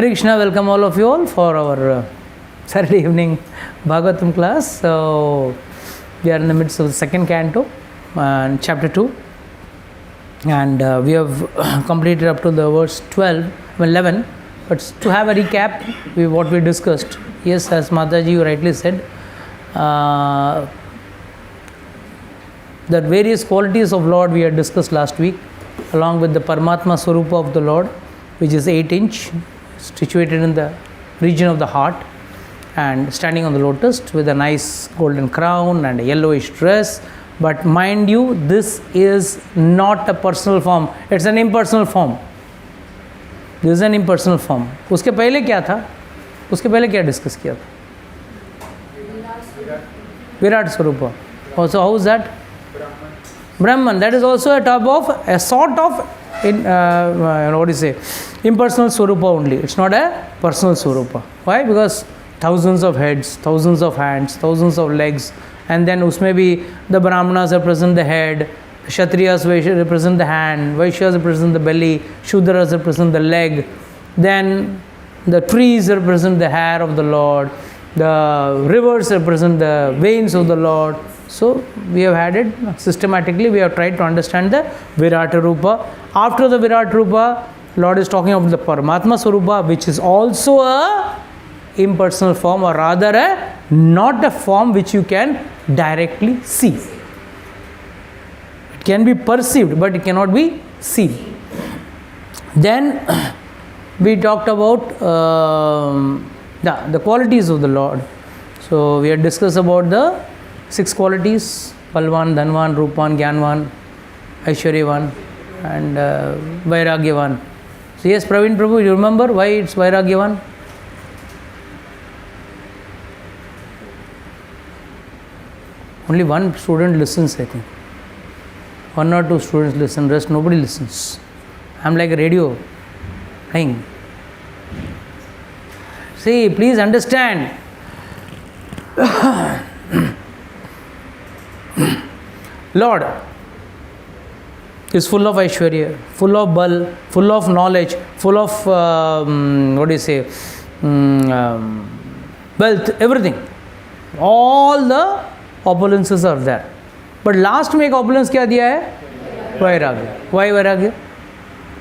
Hare Krishna, welcome all of you all for our Saturday evening Bhagavatam class. So, we are in the midst of the second canto and chapter 2, and we have completed up to the verse 11. But to have a recap, what we discussed, yes, as Mataji you rightly said, that various qualities of Lord we had discussed last week, along with the Paramatma Swarupa of the Lord, which is 8-inch, situated in the region of the heart and standing on the lotus with a nice golden crown and a yellowish dress. But mind you, this is not a personal form, it's an impersonal form. This is an impersonal form. उसके पहले क्या था? उसके पहले क्या discuss किया था? विराट स्वरूप. Also, how is that? Brahman. That is also a type of, a sort of, what do you say, impersonal Swarupa only. It's not a personal Swarupa. Why? Because thousands of heads, thousands of hands, thousands of legs, and then usme bhi the Brahmanas represent the head, Kshatriyas represent the hand, Vaishyas represent the belly, Shudras represent the leg, then the trees represent the hair of the Lord, the rivers represent the veins of the Lord. So we have had it systematically, we have tried to understand the Virata Rupa. After the Virata Rupa, Lord is talking about the Paramatma Swarupa, which is also a impersonal form, or rather not a form which you can directly see. It can be perceived, but it cannot be seen. Then we talked about the qualities of the Lord. So we had discussed about the 6 qualities: Balwan, Dhanvan, Rupan, Gyanvan, Aishwaryavan, and Vairagyavan. So yes, Praveen Prabhu, you remember why it's Vairagyavan? Only one student listens, I think. 1 or 2 students listen, rest nobody listens. I'm like a radio playing. See, please understand. Lord is full of Aishwarya, full of Bal, full of knowledge, full of, wealth, everything. All the opulences are there. But last में एक opulence क्या दिया है? वैराग्य. Why वैराग्य?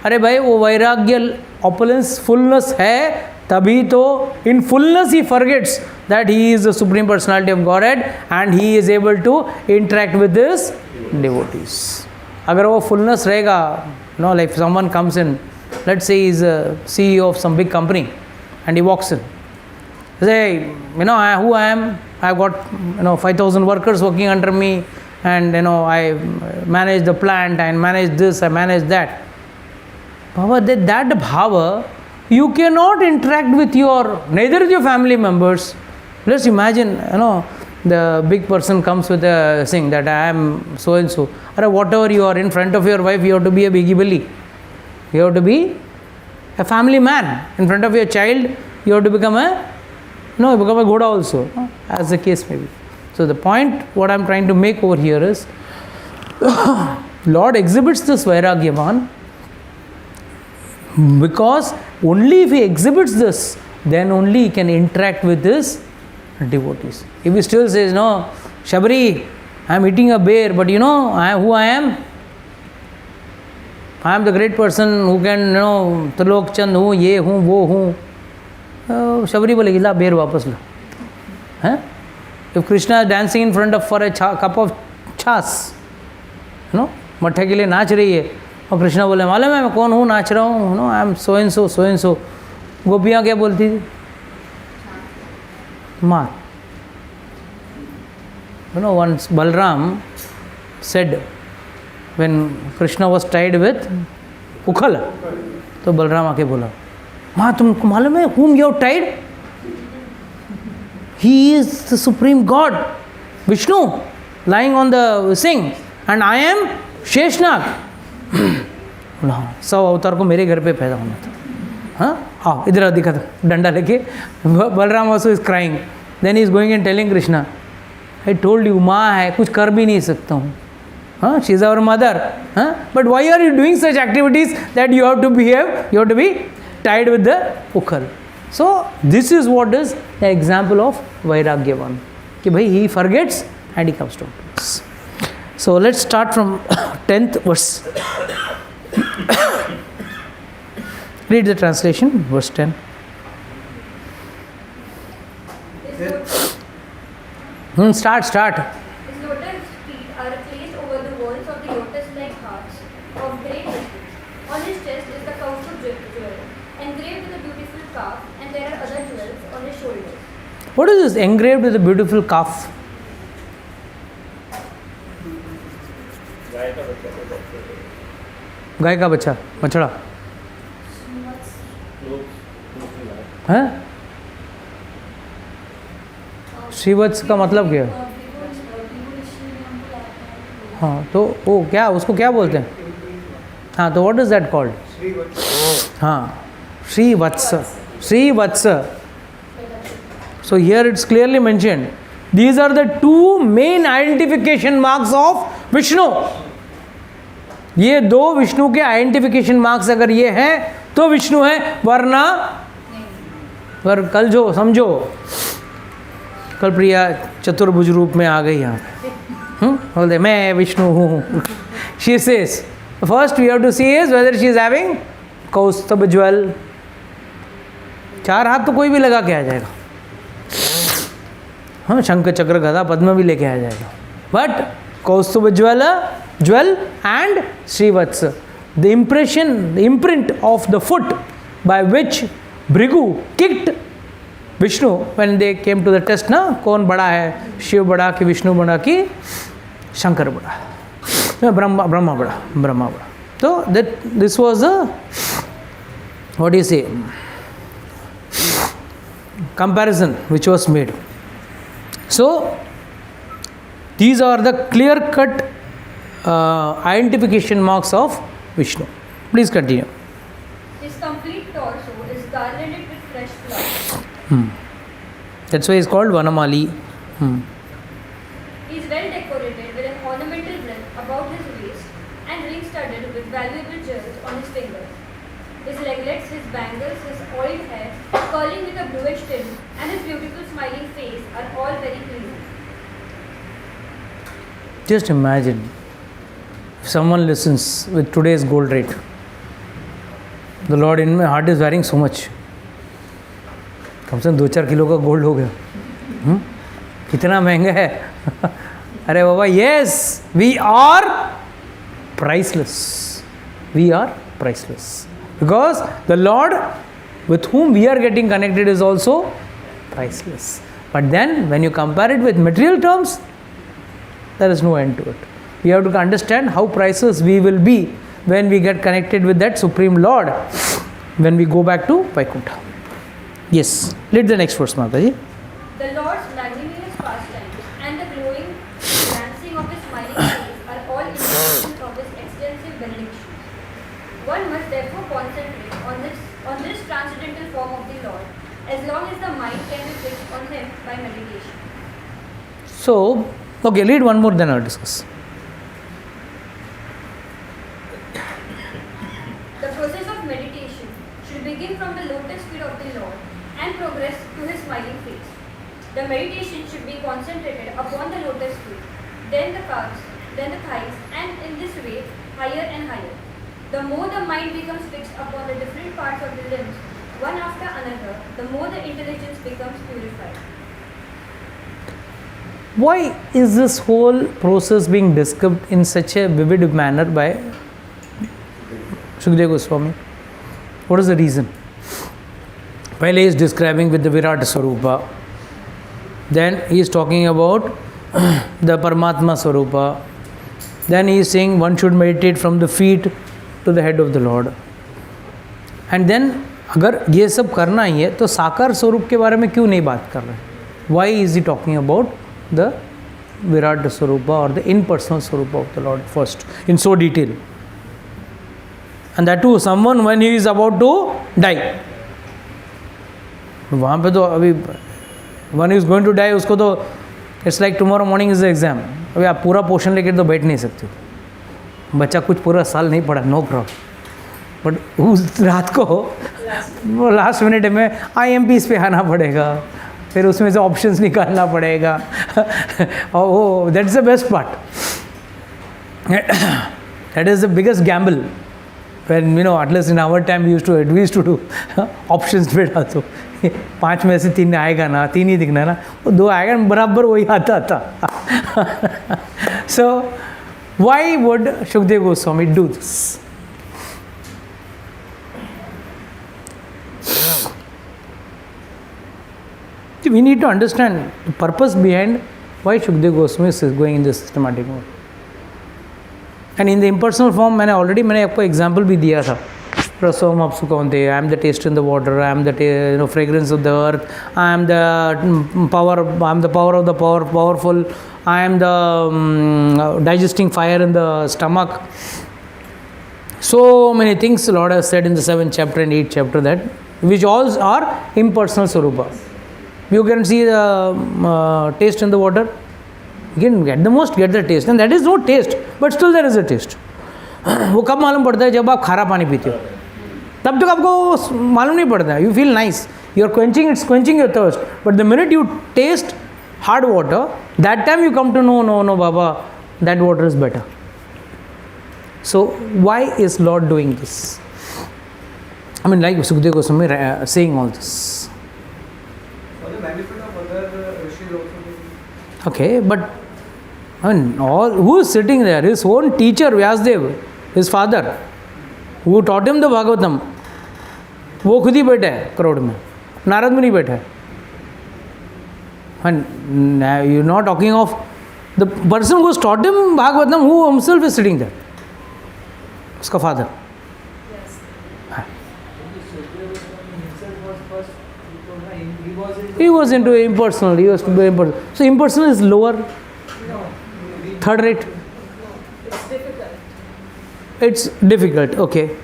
अरे भाई वो वैराग्य opulence fullness है, तभी तो in fullness he forgets that he is the Supreme Personality of Godhead and he is able to interact with his devotees. अगर वो fullness रहेगा, like someone comes in, let's say he is a CEO of some big company and he walks in. Say, who I am, I've got 5,000 workers working under me, and I manage the plant, I manage this, I manage that. Bhava, that bhava, you cannot interact with neither with your family members. Let's imagine, the big person comes with a thing that I am so and so. Or whatever you are in front of your wife, you have to be a biggie belly. You have to be a family man. In front of your child, you have to become a Ghoda also, as the case may be. So the point, what I am trying to make over here is, Lord exhibits this Vairagyavan because only if he exhibits this, then only he can interact with his devotees. If he still says, no, Shabari, I am eating a bear, but who I am? I am the great person who can, Trilok Chand hu, ye hu, wo hu. Shabari बोलेगी ला बेर वापस ला. If Krishna is dancing in front of for a cup of chas, मट्ठे के लिए नाच रही है, और कृष्णा बोले मालूम है मैं कौन हूँ, नाच रहा हूँ, I am so and so. गोपियाँ क्या बोलती थी? मार. Once Balram said, when Krishna was tied with उखल, तो बलराम आके बोला, माँ तुमको मालूम है whom you have tied? He is the Supreme God, Vishnu, lying on the thing, and I am Sheshnag. सब अवतार को मेरे घर पे पैदा होना था. हाँ, आओ इधर दिखा था डंडा लेके. Balram also is crying. Then he is going and telling Krishna, I told you, माँ है, कुछ कर भी नहीं सकता हूँ. She is our mother. But why are you doing such activities that you have to behave, you have to be tied with the ukhal. So this is what is the example of Vairagyavan. Ki bhai, he forgets and he comes to us. So let's start from 10th verse. Read the translation, verse 10. Start. His lotus feet are placed over the walls of the lotus-like hearts of great distance. On his chest is the Kaustubh jewel, engraved with a beautiful calf, and there are other jewels on his shoulders. What is this engraved with a beautiful calf? गाय का बच्चा, बछड़ा, हैं? श्रीवत्स का मतलब क्या है? हाँ, तो वो क्या, उसको क्या बोलते हैं? हाँ, तो व्हाट इज दैट कॉल्ड? हाँ, Srivatsa, Srivatsa. So here it's clearly mentioned. These are the two main identification marks of Vishnu. ये दो विष्णु के आइडेंटिफिकेशन मार्क्स अगर ये हैं तो विष्णु है, वरना कल जो समझो, कल प्रिया चतुर्भुज रूप में आ गई यहाँ पे, बोलते मैं विष्णु हूँ. She says, first we have to see is whether she is having कौस्तुभ ज्वल. चार हाथ तो कोई भी लगा के आ जाएगा, हाँ, शंख चक्र गदा पद्म भी लेके आ जाएगा, बट कौस्तुभ ज्वल and Srivats, the impression, the imprint of the foot by which Bhrigu kicked Vishnu when they came to the test, ना कौन बड़ा है, शिव बड़ा कि विष्णु बड़ा कि शंकर बड़ा, ब्रह्मा बड़ा. So that this was a, what do you say, comparison which was made. So these are the clear-cut identification marks of Vishnu. Please continue. His complete torso is garlanded with fresh flowers. That's why he's called Vanamali. He is well decorated with an ornamental belt about his waist and rings studded with valuable jewels on his fingers. His leglets, his bangles, his oiled hair, curling with a bluish tint, and his beautiful smiling face are all very pleasing. Just imagine if someone listens with today's gold rate. The Lord in my heart is wearing so much. कम से कम 2-4 kilo का gold हो गया. कितना महंगा है. अरे बाबा, yes, we are priceless. We are priceless. Because the Lord with whom we are getting connected is also priceless. But then when you compare it with material terms, there is no end to it. We have to understand how priceless we will be when we get connected with that Supreme Lord, when we go back to Vaikuntha. Yes, read the next verse, Mataji. The Lord's magnanimous pastimes and the glowing glancing of his smiling face are all indications of his extensive benediction. One must therefore concentrate on this transcendental form of the Lord, as long as the mind can be fixed on him by meditation. So, okay, read one more, then I'll discuss. The process of meditation should begin from the lotus feet of the Lord and progress to his smiling face. The meditation should be concentrated upon the lotus feet, then the calves, then the thighs, and in this way, higher and higher. The more the mind becomes fixed upon the different parts of the limbs, one after another, the more the intelligence becomes purified. Why is this whole process being described in such a vivid manner by Shukdev Goswami? What is the reason? While he is describing with the Virat Swarupa, then he is talking about the Paramatma Swarupa, then he is saying one should meditate from the feet to the head of the Lord. And then अगर ये सब करना ही है तो साकार स्वरूप के बारे में क्यों नहीं बात कर रहे? Why is he talking about the Virat Swarupa or the impersonal Swarupa of the Lord first in so detail? And that too, someone when he is about to die. वहाँ पे तो अभी one is going to die, उसको तो it's like tomorrow morning is the exam. अभी आप पूरा portion लेकर तो बैठ नहीं सकते. बच्चा कुछ पूरा साल नहीं पढ़ा, no problem. बट उस रात को वो लास्ट मिनट में IMPs पे आना पड़ेगा, फिर उसमें से ऑप्शंस निकालना पड़ेगा. Oh, that's the best part. That is the biggest gamble. When at least in our time we used to do options पे डाल दो, 5 में से 3 आएगा ना, 3 ही दिखना ना, वो 2 आएगा बराबर वही आता था. So why would Shukdev Goswami do this? We need to understand the purpose behind why Shukdev Goswami is going in this systematic mode. And in the impersonal form, मैंने आपको example भी दिया था. Prasam Apsu Kaunte, I am the taste in the water, I am the fragrance of the earth, I am the power of the powerful, I am the digesting fire in the stomach. So many things Lord has said in the 7th chapter and 8th chapter, that which all are impersonal Swarupa. You can see the taste in the water. You can get the taste, and that is no taste, but still there is a taste. वो कब मालूम पड़ता है? जब आप खारा पानी पीते हो, तब तक आपको मालूम नहीं पड़ता है. You feel nice, you are quenching your thirst, but the minute you taste hard water, that time you come to know, no Baba, that water is better. So why is Lord doing this? I mean, like Shukdev Goswami saying all this. For the benefit of other rishis also. Okay, but I mean, who is sitting there? His own teacher, Vyasdev, his father, who taught him the Bhagavatam, वो खुद ही बैठा है करोड़ में, नारद मुनि बैठा है. And you're not talking of the person who has taught him Bhagavatam, who himself is sitting there. उसका father. He was into impersonal. He was to be impersonal. So impersonal is lower, third rate. It's difficult. It's difficult. Okay.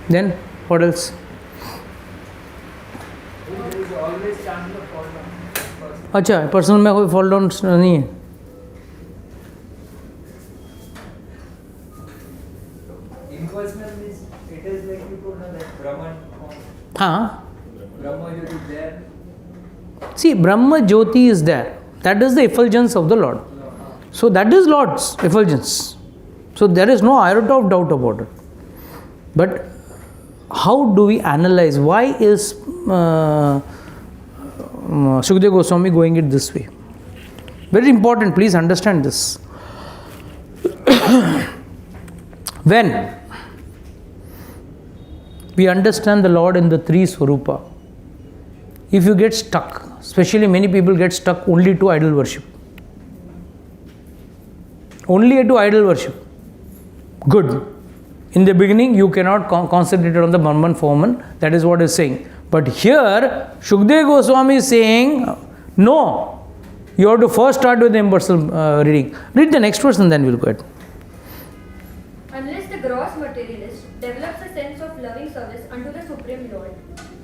Then what else? There is always chance of fall down. अच्छा, personal में कोई fall down नहीं है. Impersonal means it is like you told that Brahman. हाँ. Brahma is there. See, Brahma Jyoti is there. That is the effulgence of the Lord. So that is Lord's effulgence. So there is no iota of doubt about it. But how do we analyze? Why is Shukdev Goswami going it this way? Very important, please understand this. When we understand the Lord in the three Swarupa, if you get stuck, especially many people get stuck only to idol worship. Only to idol worship. Good. In the beginning, you cannot concentrate on the Brahman Foreman. That is what is saying. But here, Shukdev Goswami is saying, no, you have to first start with the impersonal reading. Read the next verse and then we'll go ahead. Unless the gross materialist develops a sense of loving service unto the Supreme Lord,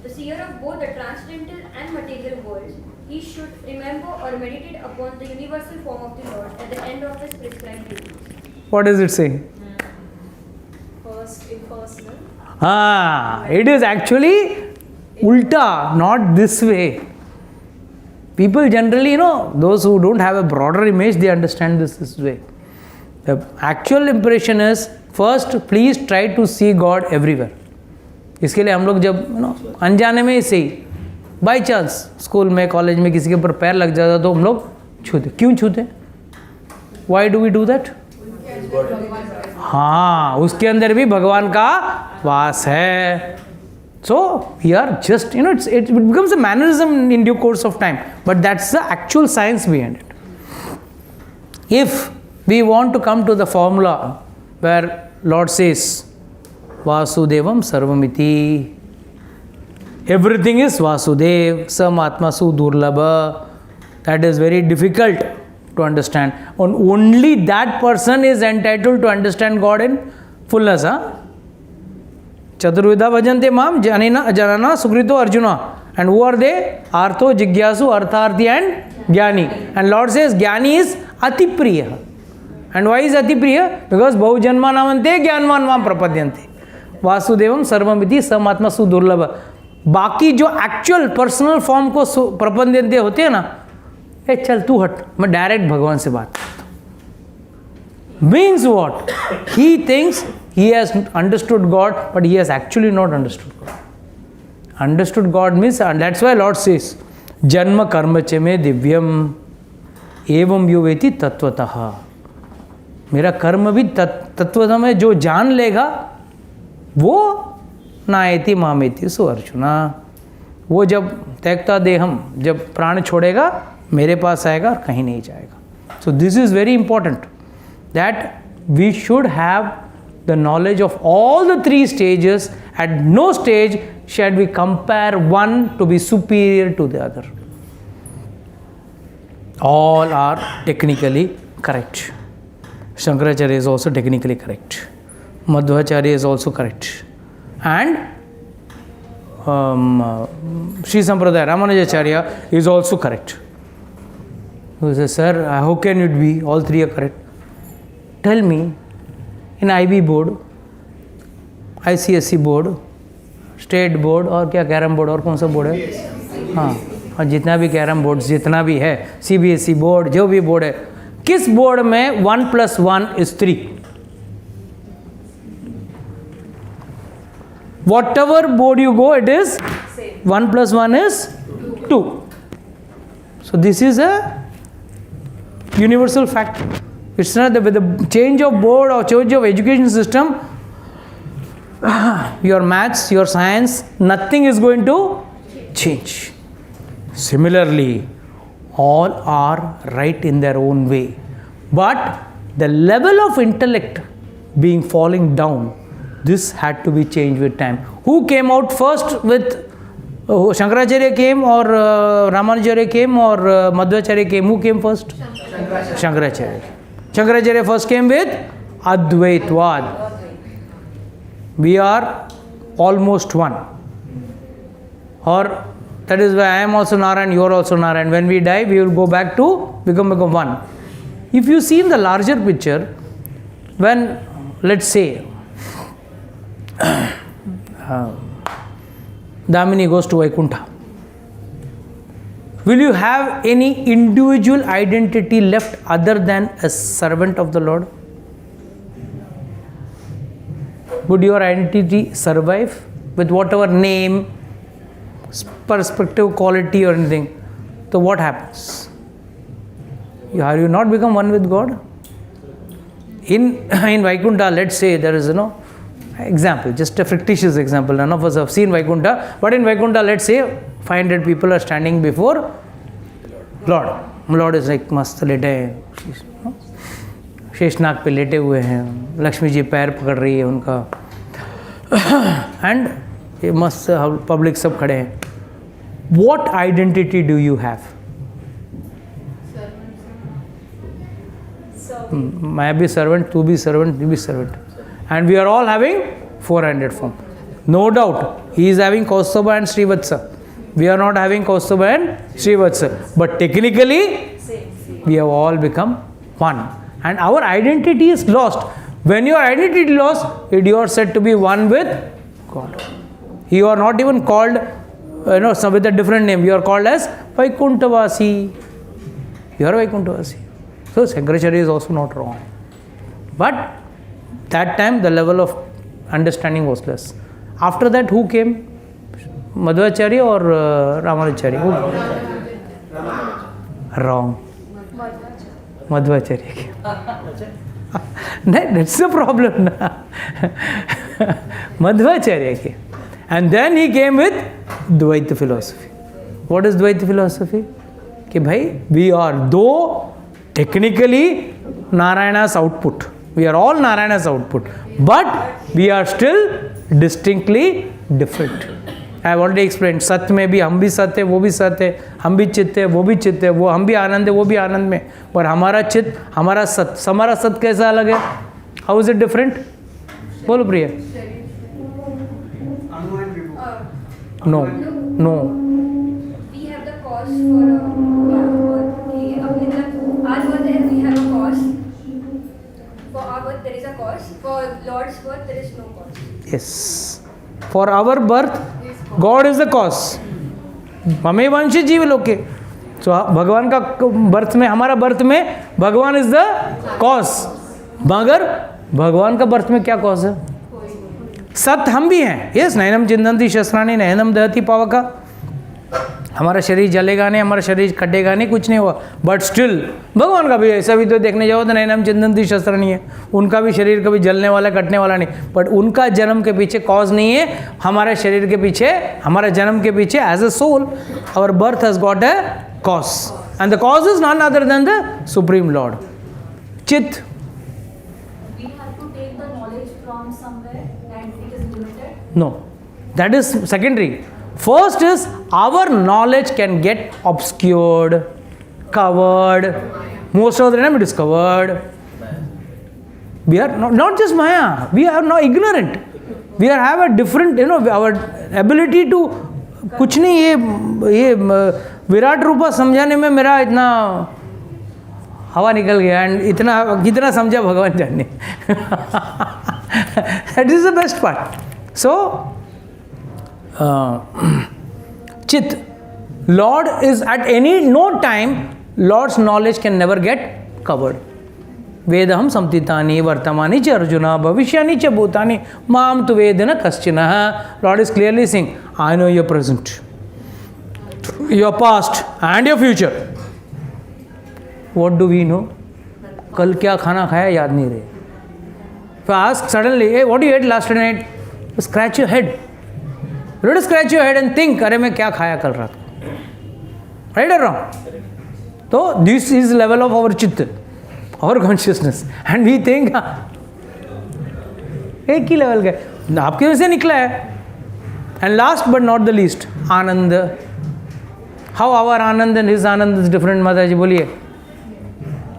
the seer of both the transcendental and material worlds, he should remember or meditate upon the universal form of the Lord at the end of his prescribed duties. What does it say? First impersonal. It is actually ulta, not this way. People generally, those who don't have a broader image, they understand this way. The actual impression is, first, please try to see God everywhere. इसके लिए हम लोग जब अनजाने में से ही by chance school में college में किसी के ऊपर पैर लग जाता तो हम लोग छूते. क्यों छूते? Why do we do that? हाँ, उसके अंदर भी भगवान का वास है. So we are just, it becomes a mannerism in due course of time, but that's the actual science behind it. If we want to come to the formula where Lord says, Vasudevam Sarvamiti, everything is Vasudev, Samatma Sudurlabha, that is very difficult to understand. And only that person is entitled to understand God in fullness. Chaturvidha bhajante mam janana sukrito arjuna. And who are they? Artho, Jigyasu, Artharthi and Jnani. And Lord says Jnani is Atipriya. And why is Atipriya? Because Bahujanma namante Jnanman mam prapadyante. Vasudevam सर्वमिति समात्मा सुदुर्लभ। बाकी जो actual personal form को प्रपंद्यन्ते होते हैं ना, ए चल तू हट, मैं डायरेक्ट भगवान से बात करता हूँ। Means what? He thinks he has understood God, but he has actually not understood God. Understood God means, and that's why Lord says, Janma karma che me divyam evam yo veti tatvatah. मेरा कर्म भी तत्वतः में जो जान लेगा वो नायति मामेति सो अर्जुना। वो जब त्यक्ता देहम, जब प्राण छोड़ेगा मेरे पास आएगा और कहीं नहीं जाएगा। So this is very important that we should have the knowledge of all the three stages. At no stage shall we compare one to be superior to the other. All are technically correct. Shankaracharya is also technically correct. Madhvacharya is also correct. And Sri Sampradaya Ramanujacharya is also correct. He says, sir, how can it be? All three are correct. Tell me, in IB board, ICSE board, state board और क्या carrom board और कौन सा board है? हाँ, और जितना भी कैरम बोर्ड जितना भी है, CBSE बोर्ड, जो भी बोर्ड है, किस बोर्ड में 1 + 1 is 3? Whatever board you go, it is 1 + 1 is 2. So this is a universal fact. It's not that with the change of board or change of education system, your maths, your science, nothing is going to change. Similarly, all are right in their own way. But the level of intellect being falling down, this had to be changed with time. Who came out first with Shankaracharya came or Ramanujacharya came or Madhvacharya came? Who came first? Shankaracharya. Shankaracharya first came with Advaitvad. We are almost one. Or that is why I am also Narayan, you are also Narayan. When we die, we will go back to become one. If you see in the larger picture, when let's say Damini goes to Vaikuntha, will you have any individual identity left other than a servant of the Lord? Would your identity survive with whatever name, perspective, quality or anything? So what happens? Are you not become one with God? In Vaikuntha, let's say there is example, just a fictitious example. None of us have seen Vaikuntha, but in Vaikuntha, let's say 500 people are standing before Lord. Lord is like मस्त लेटे हैं, शेषनाग पे लेटे हुए हैं, लक्ष्मी जी पैर पकड़ रही है उनका, एंड ये मस्त पब्लिक सब खड़े हैं. What identity do you have? मैं भी servant, तू भी servant, you भी servant, and we are all having 400 form. No doubt, he is having Kaustubha and Srivatsa. We are not having Kaustubha and Srivatsa, but technically we have all become one, and our identity is lost. When your identity is lost, you are said to be one with God. You are not even called, with a different name. You are called as Vaikunthavasi. You are Vaikunthavasi. So Shankaracharya is also not wrong. But that time the level of understanding was less. After that, who came? Madhvacharya or Ramanujacharya? Wrong. Madhvacharya came. That's the problem. Madhvacharya came. And then he came with Dvaita philosophy. What is Dvaita philosophy? कि भाई, we are though technically Narayana's output. We are all Narayana's output. But we are still distinctly different. I have already explained. सत्य में भी हम भी सत्य है, वो भी सत्य है, हम भी चित्त है, वो भी चित्त है, वो हम भी आनंद है, वो भी आनंद में. पर हमारा चित्त, हमारा सत्य कैसा अलग है? How is it different? बोलो प्रिया. No. We have the cause for our birth. We have a cause. For our birth, there is a cause. For Lord's birth, there is no cause. Yes. For our birth, God is the cause. हमें वंशी जीव लोके. So भगवान का birth में, हमारा birth में भगवान is the cause. मगर भगवान का बर्थ में क्या कॉज है? सत्य हम भी हैं. यस, नैनम चिंदंती शस्त्राणी नैनम दहती पावका. हमारा शरीर जलेगा नहीं, हमारा शरीर कटेगा नहीं, कुछ नहीं हुआ. बट स्टिल भगवान का भी ऐसा भी तो देखने जाओ तो नैनम चिंदंती शस्त्राणी है. उनका भी शरीर कभी जलने वाला, कटने वाला नहीं. बट उनका जन्म के पीछे कॉज नहीं है. हमारे शरीर के पीछे, हमारा जन्म के पीछे as a soul our birth has got a cause, and the cause is none other than the Supreme Lord. Chit. We have to take the knowledge from somewhere and it is limited. No, that is secondary. First is our knowledge can get obscured, covered. Most of the time it is covered. We are not just Maya. We are not ignorant. We are have a different, our ability to कुछ नहीं. ये विराट रूपा समझाने में मेरा इतना हवा निकल गया. एंड कितना समझा भगवान जाने. That is the best part. So चित lord is at any no time. Lord's knowledge can never get covered. वेदहम संतितानि वर्तमानि च अर्जुन भविष्यानि च भूतानि माम तु वेद न कश्चन. Lord is clearly saying, I know your present, your past and your future. What do we know? कल क्या खाना खाया याद नहीं रहे. Ask suddenly, hey, what you ate last night? Scratch your head. You have to scratch your head and think, अरे मैं क्या खाया कल रात को. Right or wrong? तो this is level of our चित्त, our consciousness, and we think एक ही लेवल का आपके वजह से निकला है. And last but not the least, Anand. How our Anand and his Anand is different. माता जी बोलिए.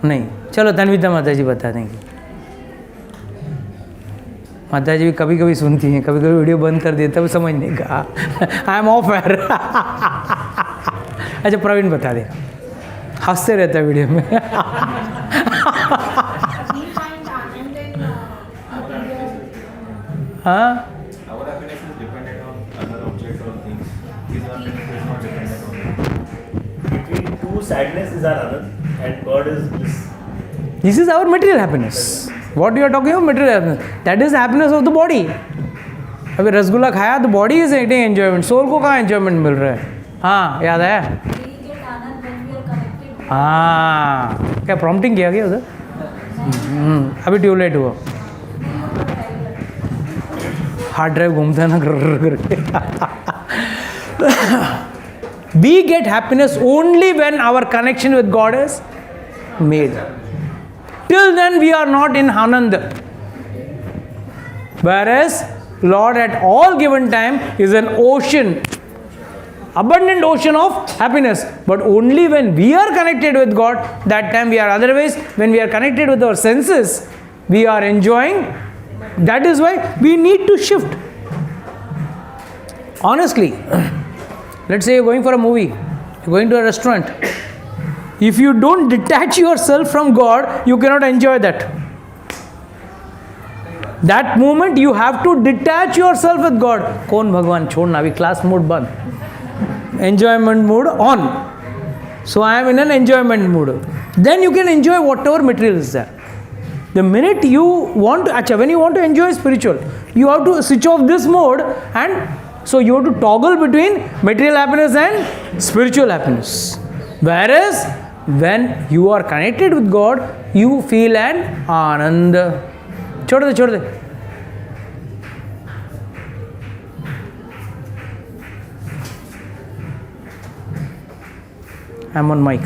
नहीं, चलो तन्विता माता जी बता देंगे. माता जी भी कभी कभी सुनती हैं, कभी कभी वीडियो बंद कर देता है समझने का. I am of air. अच्छा प्रवीण बता देगा, हंसते रहता है वीडियो में. हाँ, Our happiness is dependent on other objects or things. His happiness is not dependent on it. Between two sadness is our anand and God is bliss. this is our material happiness. What you are talking about material happiness, that is happiness of the body. अभी रसगुल्ला खाया तो body is getting enjoyment. Soul को कहाँ enjoyment मिल रहा है? हाँ, याद आया. We get anand when we are connected. हाँ, क्या प्रॉम्प्टिंग किया गया उधर? अभी ट्यूबलाइट हुआ. हार्ड ड्राइव घूमता है ना करके. We get happiness only when our connection with God is made. Till then we are not in Anand. Whereas Lord at all given time is an ocean, abundant ocean of happiness. But only when we are connected with God, that time we are. Otherwise, when we are connected with our senses, we are enjoying. That is why we need to shift. Honestly, let's say you're going for a movie, you're going to a restaurant. If you don't detach yourself from God, you cannot enjoy that. That moment you have to detach yourself with God. कौन भगवान छोड़ना, अभी class mode बंद, enjoyment mode on. So I am in an enjoyment mode. Then you can enjoy whatever material is there. The minute you want to, when you want to enjoy spiritual, you have to switch off this mode, and so you have to toggle between material happiness and spiritual happiness. Whereas when you are connected with God, you feel an anand. छोड़ दे. I'm on mic.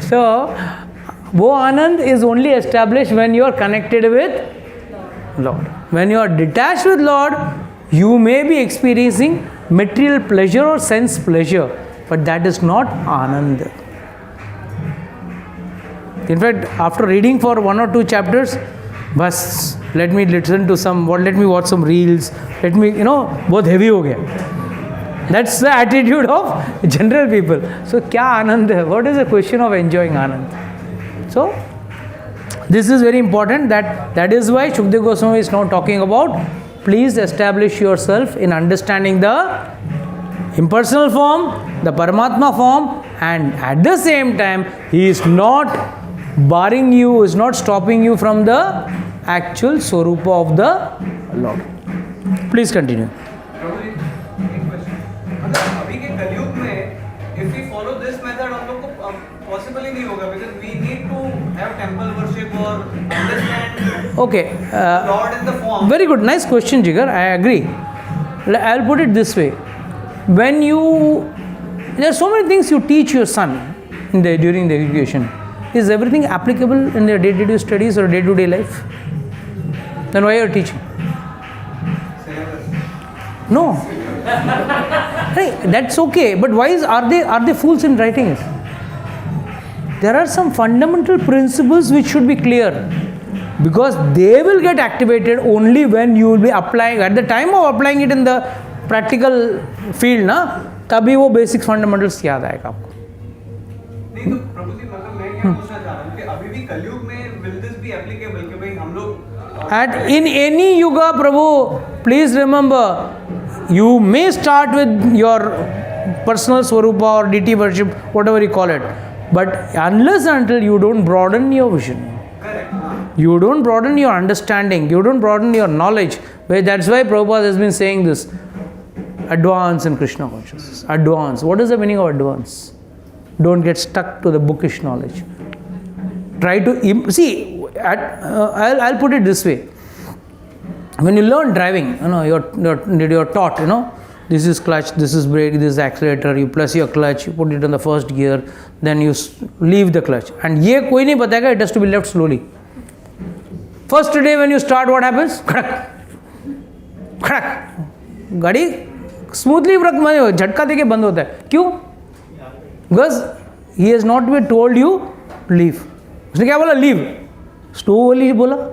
So, वो आनंद is only established when you are connected with Lord. When you are detached with Lord, you may be experiencing material pleasure or sense pleasure, but that is not Anand. In fact, after reading for 1 or 2 chapters, bas, let me listen to some, let me watch some reels, let me, बहुत heavy हो गया. That's the attitude of general people. So, क्या आनंद है? What is the question of enjoying Anand? So, This is very important. That is why Shukdev Goswami is now talking about, please establish yourself in understanding the impersonal form, the Paramatma form, and at the same time, he is not barring you, is not stopping you from the actual Swarupa of the Lord. Please continue. प्रभु जी, एक question. मतलब अभी के कलयुग में if we follow this method हम लोग को possible ही नहीं होगा, because we need to have temple worship or understand Okay. Lord in the form. Very good. Nice question, Jigar. I agree. I'll put it this way. When there are so many things you teach your son during the education. Is everything applicable in their day-to-day studies or day-to-day life? Then why are you teaching? No. Hey, that's okay. But why are they fools in writing it? There are some fundamental principles which should be clear, because they will get activated only when you will be applying. At the time of applying it in the practical field, तभी वो basic fundamentals याद आएगा आपको. नहीं तो प्रभु जी, मतलब मैं क्या पूछना चाह रहा हूँ कि अभी भी कलयुग में will this be applicable कि भाई हम लोग In any yuga, Prabhu, please remember, you may start with your personal Swarupa or deity worship, whatever you call it. But unless and until you don't broaden your vision, correct, you don't broaden your understanding, you don't broaden your knowledge. That's why Prabhupada has been saying this. Advance in Krishna consciousness. Advance. What is the meaning of advance? Don't get stuck to the bookish knowledge. Try to see. I'll put it this way. When you learn driving, you're taught. This is clutch, this is brake, this is accelerator. You press your clutch, you put it in the first gear, then you leave the clutch. And ye koi nahi batayega, it has to be left slowly. First day when you start, what happens? Khadak. Khadak. Gadi smoothly झटका देके बंद होता है. क्यों? Because he has not been told you leave. उसने क्या बोला? Leave. Slowly बोला.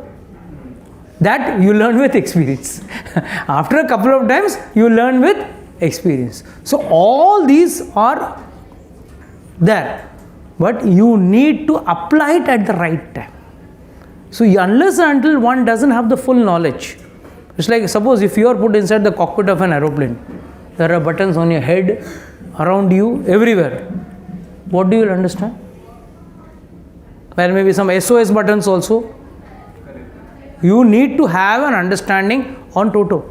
That you learn with experience. After a couple of times, you learn with experience. So all these are there, but you need to apply it at the right time. So unless and until one doesn't have the full knowledge, it's like suppose if you are put inside the cockpit of an aeroplane, there are buttons on your head, around you, everywhere. What do you understand? There may be some SOS buttons also. You need to have an understanding on Toto.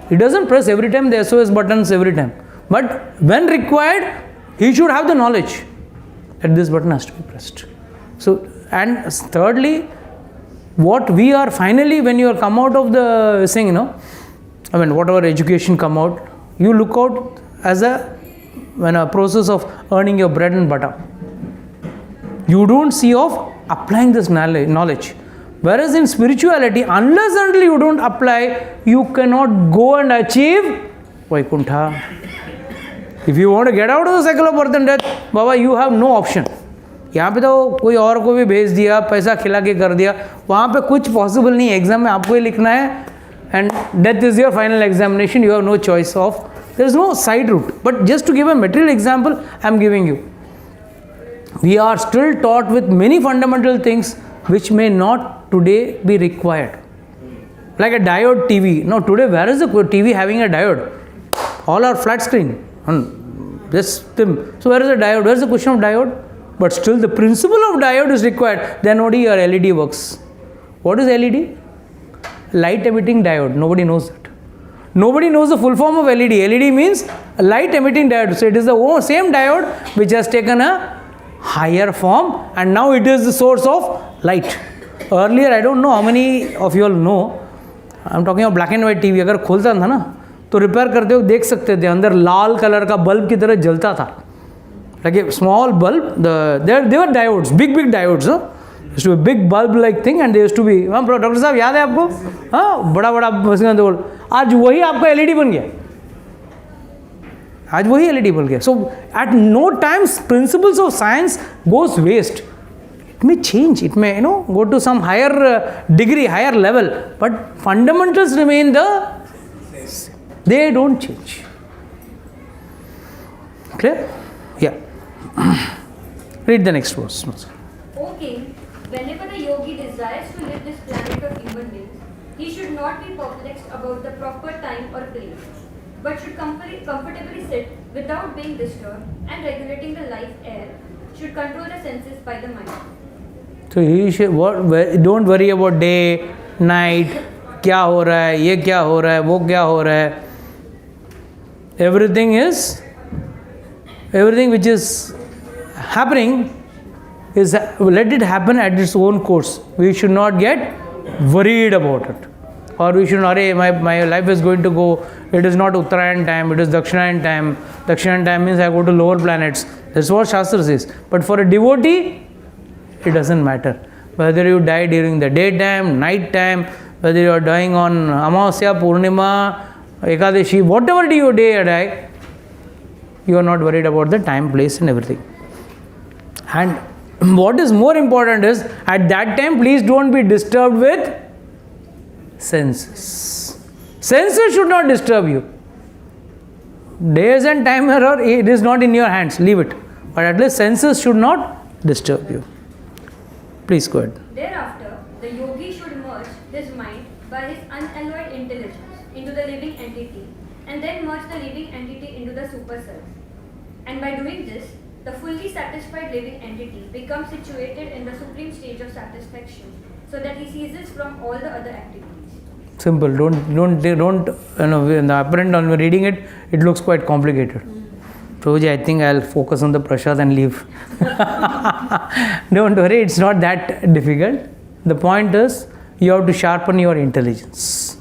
He doesn't press every time the SOS buttons every time. But when required, he should have the knowledge that this button has to be pressed. So, and thirdly, what we are finally, when you are come out of the thing, whatever education come out, you look out as a process of earning your bread and butter. You don't see of applying this knowledge. Whereas in spirituality, unless until you don't apply, you cannot go and achieve Vaikuntha. If you want to get out of the cycle of birth and death, Baba, you have no option. यहाँ पे तो कोई और को भी भेज दिया, पैसा खिला के कर दिया, वहाँ पे कुछ पॉसिबल नहीं है. एग्जाम में आपको ही लिखना है, and death is your final examination. You have no choice of. There is no side route. But just to give a material example, I am giving you. We are still taught with many fundamental things which may not today be required. Like a diode TV. Now today, where is the TV having a diode? All are flat screen. So where is the diode? Where is the question of diode? But still the principle of diode is required. Then only your LED works. What is LED? Light emitting diode. Nobody knows that. Nobody knows the full form of LED. LED means light emitting diode. So it is the same diode which has taken a higher form and now it is the source of light. Earlier, I don't know how many of you all know, I am talking of black and white TV. अगर खोलता था ना तो repair करते हुए देख सकते थे अंदर लाल कलर का बल्ब की तरह जलता था. Like a small bulb, they were diodes, big diodes. Used to be a big bulb like thing and they used to be. Doctor साहब याद है आपको? हाँ, बड़ा मशीन तो आज वही आपका LED बन गया. आज वही LED बन गया. So at no times principles of science goes waste. It may change. It may go to some higher degree, higher level. But fundamentals remain the same. They don't change. Clear? Yeah. Read the next verse. O king, Whenever the yogi desires to live this planet of human beings, he should not be perplexed about the proper time or place, but should comfortably sit without being disturbed and regulating the life air, should control the senses by the mind. So he should don't worry about day, night, क्या हो रहा है, ये क्या हो रहा है, वो क्या हो रहा है. Everything which is happening is let it happen at its own course. We should not get worried about it, or we should not. My life is going to go. It is not Uttarayan time. It is Dakshinayan time. Dakshinayan time means I go to lower planets. That's what Shastra says. But for a devotee, it doesn't matter whether you die during the daytime, night time, whether you are dying on Amavasya, Purnima, Ekadashi, whatever day you die, you are not worried about the time, place and everything. And what is more important is, at that time, please don't be disturbed with senses. Senses should not disturb you. Days and time, it is not in your hands, leave it. But at least senses should not disturb you. Please go ahead. Thereafter, the yogi should merge his mind by his unalloyed intelligence into the living entity, and then merge the living entity into the super self. And by doing this, the fully satisfied living entity becomes situated in the supreme stage of satisfaction, so that he ceases from all the other activities. Simple. Don't. In the apparent, on reading it, it looks quite complicated. Prabhuji, I think I'll focus on the prasad and leave. Don't worry, it's not that difficult. The point is, you have to sharpen your intelligence.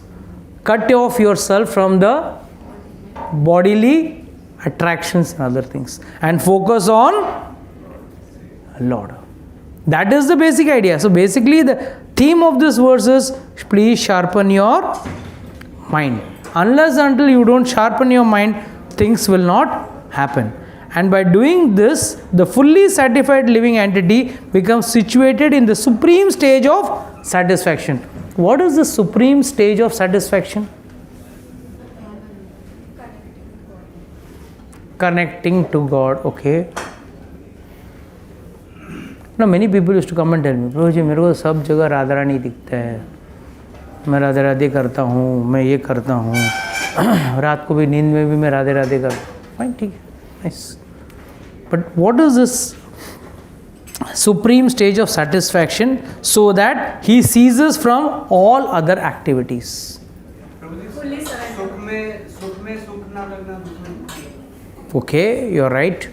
Cut off yourself from the bodily attractions and other things, and focus on Lord. That is the basic idea. So basically, the theme of this verse is, please sharpen your mind. Unless until you don't sharpen your mind, things will not happen. And by doing this, the fully satisfied living entity becomes situated in the supreme stage of satisfaction. What is the supreme stage of satisfaction? Connecting to God. Okay. Now many people used to come and tell me, Prabhuji, मेरे को सब जगह राधा रानी दिखता है, मैं राधे राधे करता हूँ, मैं ये करता हूँ, रात को भी नींद में भी मैं राधे राधे करता हूँ. Fine, ठीक है, nice. But what is this supreme stage of satisfaction, so that he ceases from all other activities? Okay, you're right.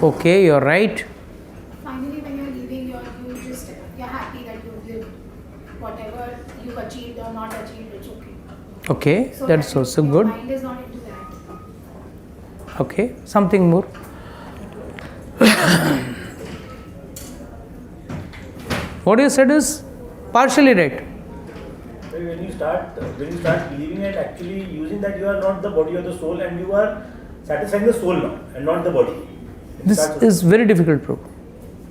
Okay, you're right. Finally, when you're leaving, you're happy that you've lived. Whatever you've achieved or not achieved, it's okay. Okay, So that's that also your good. mind is not into that. Okay, something more. What you said is partially right. When you start believing it, actually using that you are not the body or the soul, and you are satisfying the soul now and not the body. This is very difficult, Prabhu.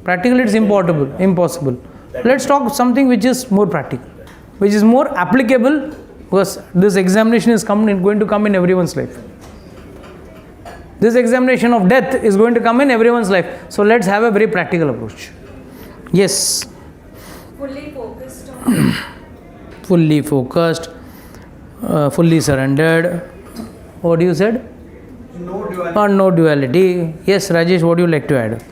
Practically, it's impossible. Let's talk something which is more practical, which is more applicable, because this examination is going to come in everyone's life. This examination of death is going to come in everyone's life. So let's have a very practical approach. Yes. Fully focused on. Fully focused, fully surrendered. What you said? No duality. Or no duality. Yes, Rajesh, what do you like to add?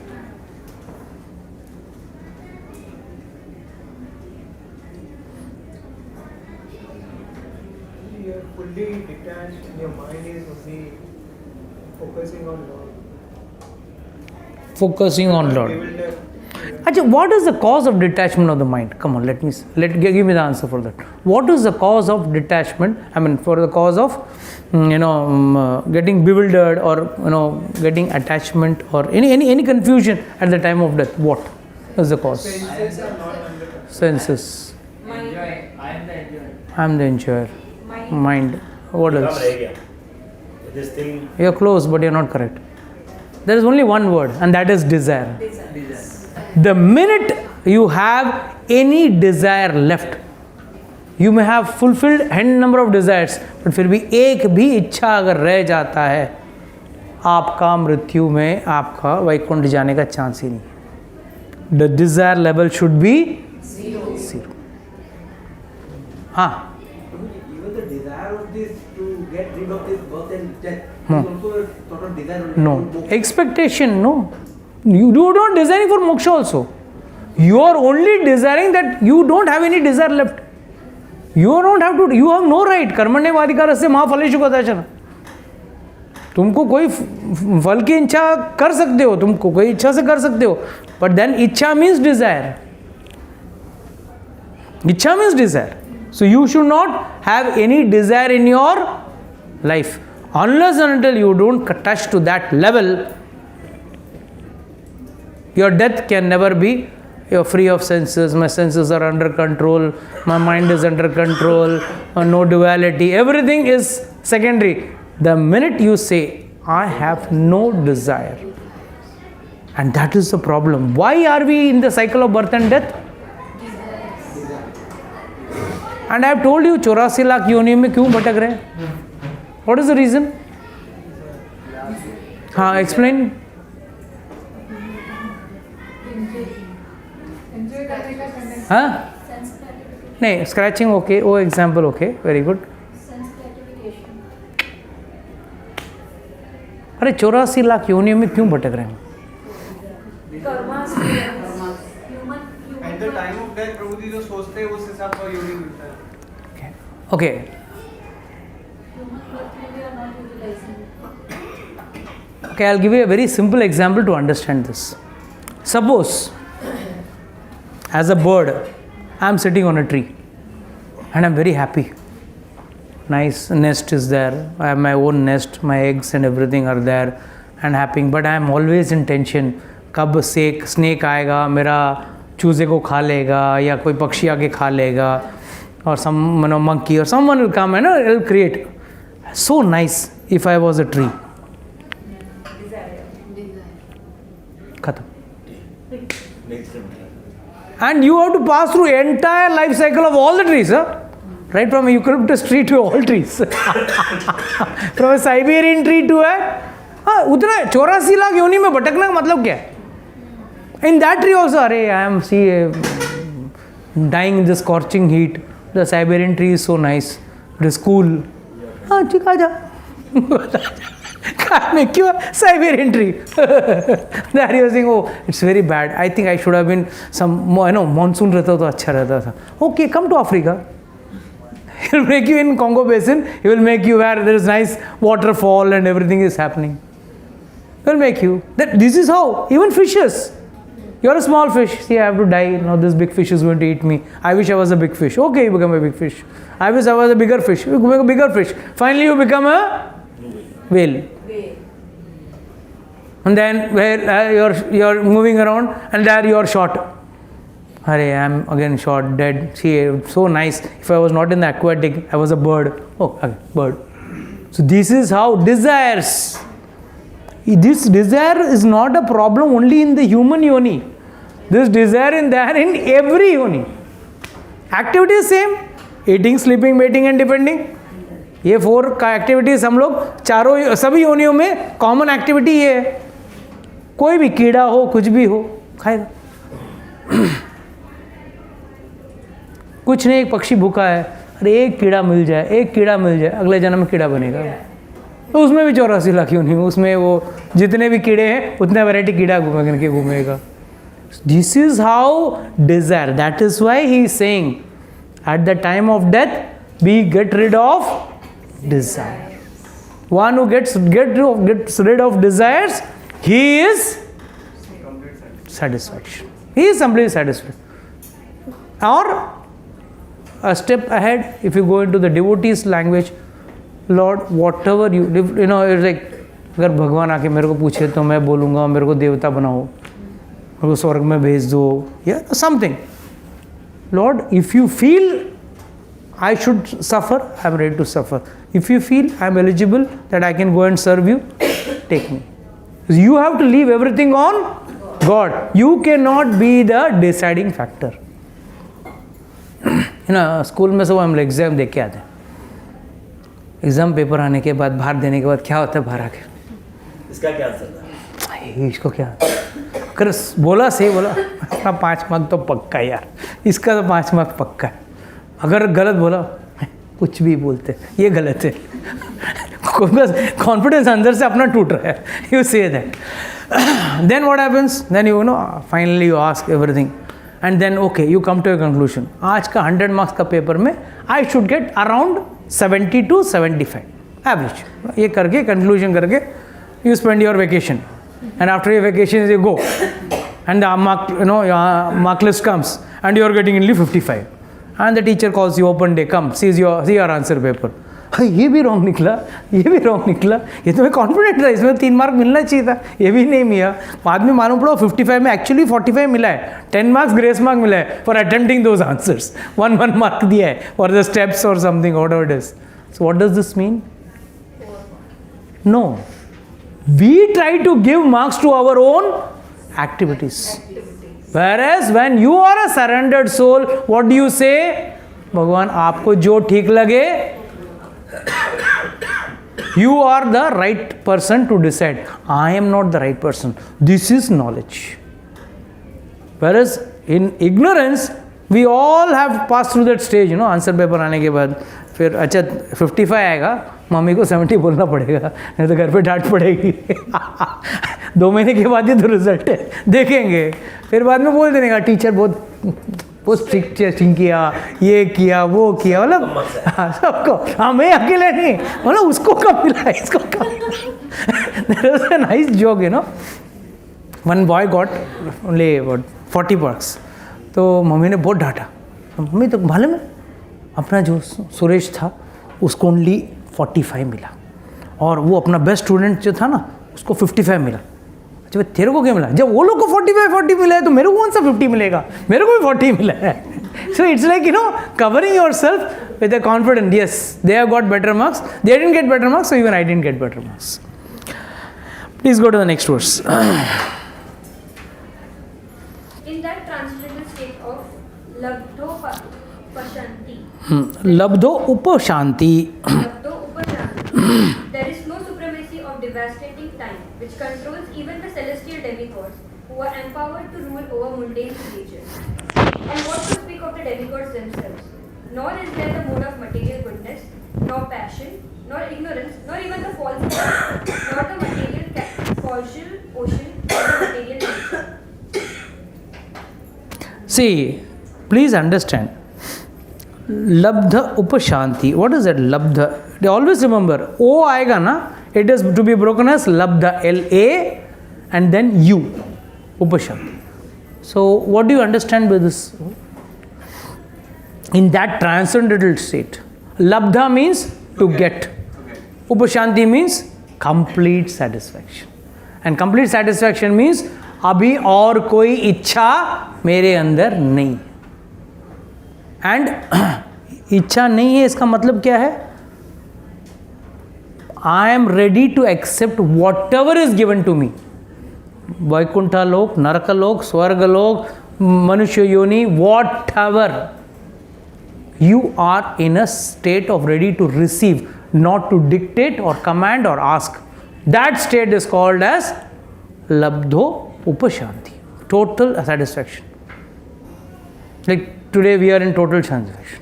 You are fully detached and your mind is only focusing on Lord. Focusing on Lord. Bewildered. Achha, what is the cause of detachment of the mind? Come on, give me the answer for that. What is the cause of detachment? I mean, for the cause of getting bewildered, or getting attachment, or any confusion at the time of death. What is the cause? Senses are not under control. Senses. I am the enjoyer. Mind. What else? This thing. You are close, but you are not correct. There is only one word, and that is desire. The minute you have any desire left, you may have fulfilled n number of desires, but फिर भी एक भी इच्छा अगर रह जाता है, आपका मृत्यु में आपका वैकुंठ जाने का चांस ही नहीं. the desire level should be zero. Even the desire of this to get rid of this birth and death No. is also a sort of desire. No. Expectation, no. You do not desiring for moksha also. You are only desiring that you don't have any desire left. You don't have to, you have no right. कर्मण्येवाधिकारस्य मा फलेषु कदाचन. तुमको कोई फल की इच्छा कर सकते हो, तुमको कोई इच्छा से कर सकते हो, बट देन इच्छा मीन्स डिजायर. इच्छा means desire. So you should not have any desire in your life unless and until you don't touch to that level. Your death can never be. You're free of senses. My senses are under control. My mind is under control. No duality. Everything is secondary. The minute you say, I have no desire, and that is the problem. Why are we in the cycle of birth and death? And I have told you 84 lakh योनि में क्यों भटक रहे हैं? What is the reason? हाँ, explain. हाँ? नहीं, scratching okay, वो example okay, very good. अरे 84 लाख योनि में क्यों भटक रहे हैं? At the time of death, प्रभु जी जो सोचते हैं उस हिसाब का योनि मिलता है. Okay. Okay, I'll give you a very simple example to understand this. Suppose, as a bird, I'm sitting on a tree and I'm very happy. Nice nest is there. I have my own nest, my eggs and everything are there and happy. But I am always in tension. कब snake आएगा, मेरा चूजे को खा लेगा या कोई पक्षी आके खा लेगा, or some monkey or someone will come and it will create. So nice if I was a tree. Khatam. And you have to pass through entire life cycle of all the trees, huh? Right from a eucalyptus tree to all trees. From a Siberian tree to a उतना 84 लाख योनि में भटकने का मतलब क्या है? In that tree also, I am dying in the scorching heat. The Siberian tree is so nice. It is cool. ठीक आ जा. Make you a Siberian tree. There you are saying, oh, it's very bad. I think I should have been some, monsoon रहता तो अच्छा रहता था. Okay, come to Africa. He will make you in Congo Basin. He will make you where there is nice waterfall and everything is happening. He will make you. This is how, even fishes. You are a small fish. See, I have to die. Now this big fish is going to eat me. I wish I was a big fish. Okay, you become a big fish. I wish I was a bigger fish. You become a bigger fish. Finally, you become a whale. And then where you're moving around, and there you are shot. Hare, I am again shot, dead. See, so nice. If I was not in the aquatic, I was a bird. Oh, okay, bird. So this is how desires. This desire is not a problem only in the human yoni. This desire is there in every yoni. Activity is same. Eating, sleeping, mating and depending. ये 4 का activities हम लोग चारों सभी योनियों में common activity ये है. कोई भी कीड़ा हो, कुछ भी हो, खाएगा. कुछ नहीं, एक पक्षी भूखा है, अरे एक कीड़ा मिल जाए, अगले जन्म में कीड़ा बनेगा. तो उसमें भी 84 लाख योनि, उसमें वो जितने भी कीड़े हैं उतने वैरायटी कीड़ा घूमेगा. This is how desire. That is why he is saying at the time of death be get rid of desire. One who gets rid of desires, he is satisfaction. He is completely satisfied. Or a step ahead, if you go into the devotees language, Lord, whatever it's like, अगर भगवान आके मेरे को पूछे तो मैं बोलूँगा मेरे को देवता बनाओ, मेरे को स्वर्ग में भेज दो, या something. Lord, if you feel I should suffer, I am ready to suffer. If you feel I am eligible that I can go and serve you, take me. You have to leave everything on God. You cannot be the deciding factor. School में सब हम exam दे के आते हैं. Exam paper आने के बाद, बाहर देने के बाद क्या होता है बाहर आके? इसका क्या आंसर था? इसको क्या क्रिस बोला सही बोला, अपना 5 मार्क तो पक्का है यार, इसका तो 5 मार्क पक्का है। अगर गलत बोला, कुछ भी बोलते ये गलत है, कॉन्फिडेंस अंदर से अपना टूट रहा है, you say that. Then what happens, then you know finally you ask everything and then okay you come to a conclusion, आज का 100 मार्क्स का पेपर में I should get around 70 to 75 average. ये करके कंक्लूजन करके you spend your vacation, and after your vacation you go and the mark list comes and you are getting only 55 and the teacher calls you open day, come see your answer paper। ये भी wrong निकला, ये भी wrong निकला, ये तो मैं confident था, इसमें 3 मार्क मिलना चाहिए था, ये भी नहीं मिला। बाद में मालूम पड़ा 55 में एक्चुअली 45 मिला है, 10 मार्क्स ग्रेस मार्क मिला है for attempting those answers, 1 mark दिया है फॉर द स्टेप्स और something whatever it is. So what does this mean? No, we try to give marks to our own activities. Whereas when you are a surrendered soul, what do you say? भगवान आपको जो ठीक लगे, you are the right person to decide. I am not the right person. This is knowledge. Whereas in ignorance, we all have passed through that stage, you know, answer paper आने के बाद फिर अच्छा 55 आएगा, मम्मी को 70 बोलना पड़ेगा, नहीं तो घर पे डांट पड़ेगी। 2 महीने के बाद ही तो रिजल्ट है, देखेंगे, फिर बाद में बोल देने का टीचर बहुत स्ट्रिक्ट टेस्टिंग किया, ये किया वो किया, मतलब सबको, हाँ मैं अकेले नहीं, मतलब उसको कम मिला, इसको कम मिला। There was a nice joke, you know, one boy got only about 40 marks, तो मम्मी ने बहुत डांटा, मम्मी तो मालूम है अपना जो सुरेश था उसको ओनली 45 मिला, और वो अपना बेस्ट स्टूडेंट जो था ना उसको 55 मिला। अच्छा भाई तेरे को क्या मिला? जब वो लोग को 40 मिला है तो मेरे को कौन सा 50 मिलेगा? मेरे को भी 40 मिला है। So it's like, you know, covering yourself with a confident, yes they have got better marks, they didn't get better marks, so even I didn't get better marks. Please go to the next verse. In that transcendental state of labdho-pashanti, लब्धो उपशांति, there is no supremacy of devastating time which controls even the celestial demigods who are empowered to rule over mundane creatures. And what to speak of the demigods themselves? Nor is there the mode of material goodness, nor passion, nor ignorance, nor even the false God, nor the material causal ocean, nor the material nature. see, please understand, लब्ध उपशांति, what is that लब्ध? Always remember, O आएगा ना, it is to be broken as लब्ध, LA and then U, उपशांति. So what do you understand by this? In that transcendental state, labdha means to get, upashanti means complete satisfaction, and complete satisfaction means अभी और कोई इच्छा मेरे अंदर नहीं, and इच्छा नहीं है इसका मतलब क्या है? I am ready to accept whatever is given to me, Vaikuntha loka, naraka loka, svarga loka, manushya yoni, whatever, you are in a state of ready to receive, not to dictate or command or ask. That state is called as labdho upashanti, total satisfaction. Like today we are in total satisfaction,